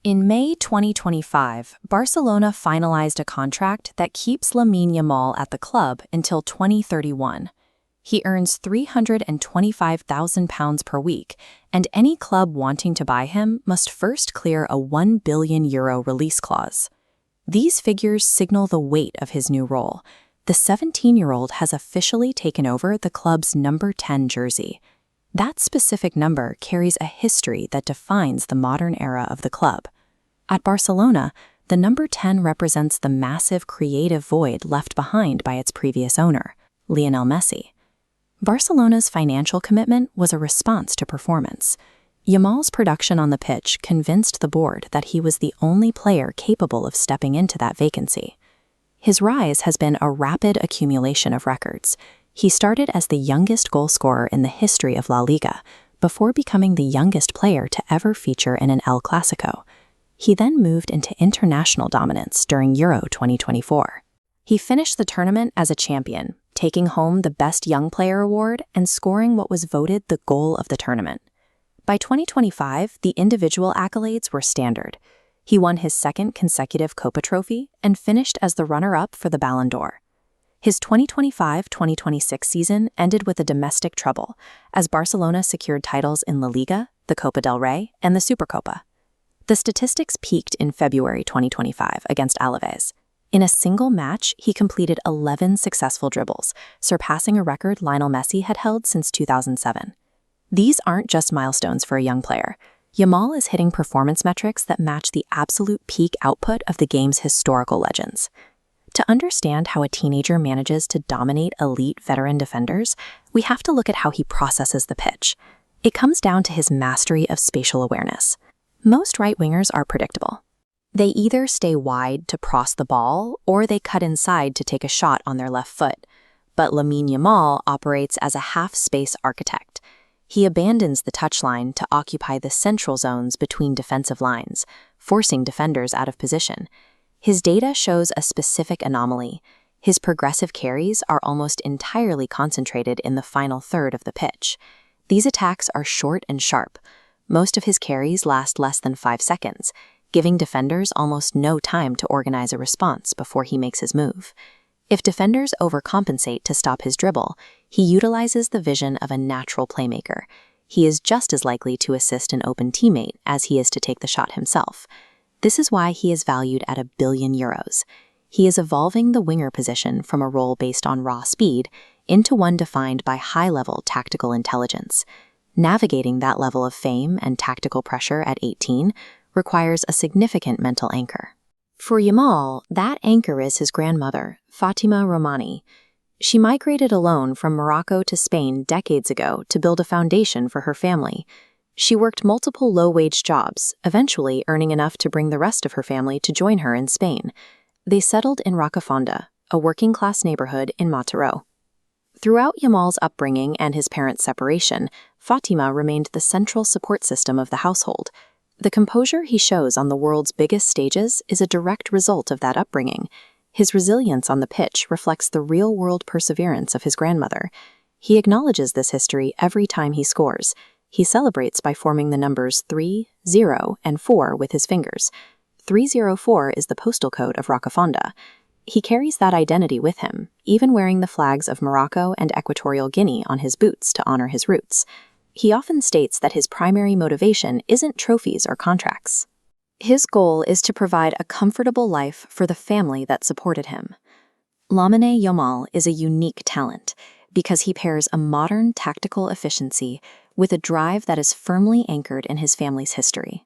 In May 2025, Barcelona finalized a contract that keeps Lamine Yamal at the club until 2031. He earns £325,000 per week, and any club wanting to buy him must first clear a €1 billion release clause. These figures signal the weight of his new role. The 17-year-old has officially taken over the club's number 10 jersey. That specific number carries a history that defines the modern era of the club. At Barcelona, the number 10 represents the massive creative void left behind by its previous owner, Lionel Messi. Barcelona's financial commitment was a response to performance. Yamal's production on the pitch convinced the board that he was the only player capable of stepping into that vacancy. His rise has been a rapid accumulation of records. He started as the youngest goal scorer in the history of La Liga, before becoming the youngest player to ever feature in an El Clasico. He then moved into international dominance during Euro 2024. He finished the tournament as a champion, taking home the Best Young Player award and scoring what was voted the goal of the tournament. By 2025, the individual accolades were standard. He won his second consecutive Copa trophy and finished as the runner-up for the Ballon d'Or. His 2025-2026 season ended with a domestic trouble, as Barcelona secured titles in La Liga, the Copa del Rey, and the Supercopa. The statistics peaked in February 2025 against Alaves. In a single match, he completed 11 successful dribbles, surpassing a record Lionel Messi had held since 2007. These aren't just milestones for a young player. Yamal is hitting performance metrics that match the absolute peak output of the game's historical legends. To understand how a teenager manages to dominate elite veteran defenders, we have to look at how he processes the pitch. It comes down to his mastery of spatial awareness. Most right wingers are predictable. They either stay wide to cross the ball or they cut inside to take a shot on their left foot. But Lamine Yamal operates as a half-space architect. He abandons the touchline to occupy the central zones between defensive lines, forcing defenders out of position. His data shows a specific anomaly. His progressive carries are almost entirely concentrated in the final third of the pitch. These attacks are short and sharp. Most of his carries last less than 5 seconds, giving defenders almost no time to organize a response before he makes his move. If defenders overcompensate to stop his dribble, he utilizes the vision of a natural playmaker. He is just as likely to assist an open teammate as he is to take the shot himself. This is why he is valued at €1 billion. He is evolving the winger position from a role based on raw speed into one defined by high-level tactical intelligence. Navigating that level of fame and tactical pressure at 18 requires a significant mental anchor. For Yamal, that anchor is his grandmother, Fatima Romani. She migrated alone from Morocco to Spain decades ago to build a foundation for her family. She worked multiple low-wage jobs, eventually earning enough to bring the rest of her family to join her in Spain. They settled in Rocafonda, a working-class neighborhood in Mataró. Throughout Yamal's upbringing and his parents' separation, Fatima remained the central support system of the household. The composure he shows on the world's biggest stages is a direct result of that upbringing. His resilience on the pitch reflects the real-world perseverance of his grandmother. He acknowledges this history every time he scores. He celebrates by forming the numbers 3, 0, and 4 with his fingers. 304 is the postal code of Rocafonda. He carries that identity with him, even wearing the flags of Morocco and Equatorial Guinea on his boots to honor his roots. He often states that his primary motivation isn't trophies or contracts. His goal is to provide a comfortable life for the family that supported him. Lamine Yamal is a unique talent because he pairs a modern tactical efficiency with a drive that is firmly anchored in his family's history.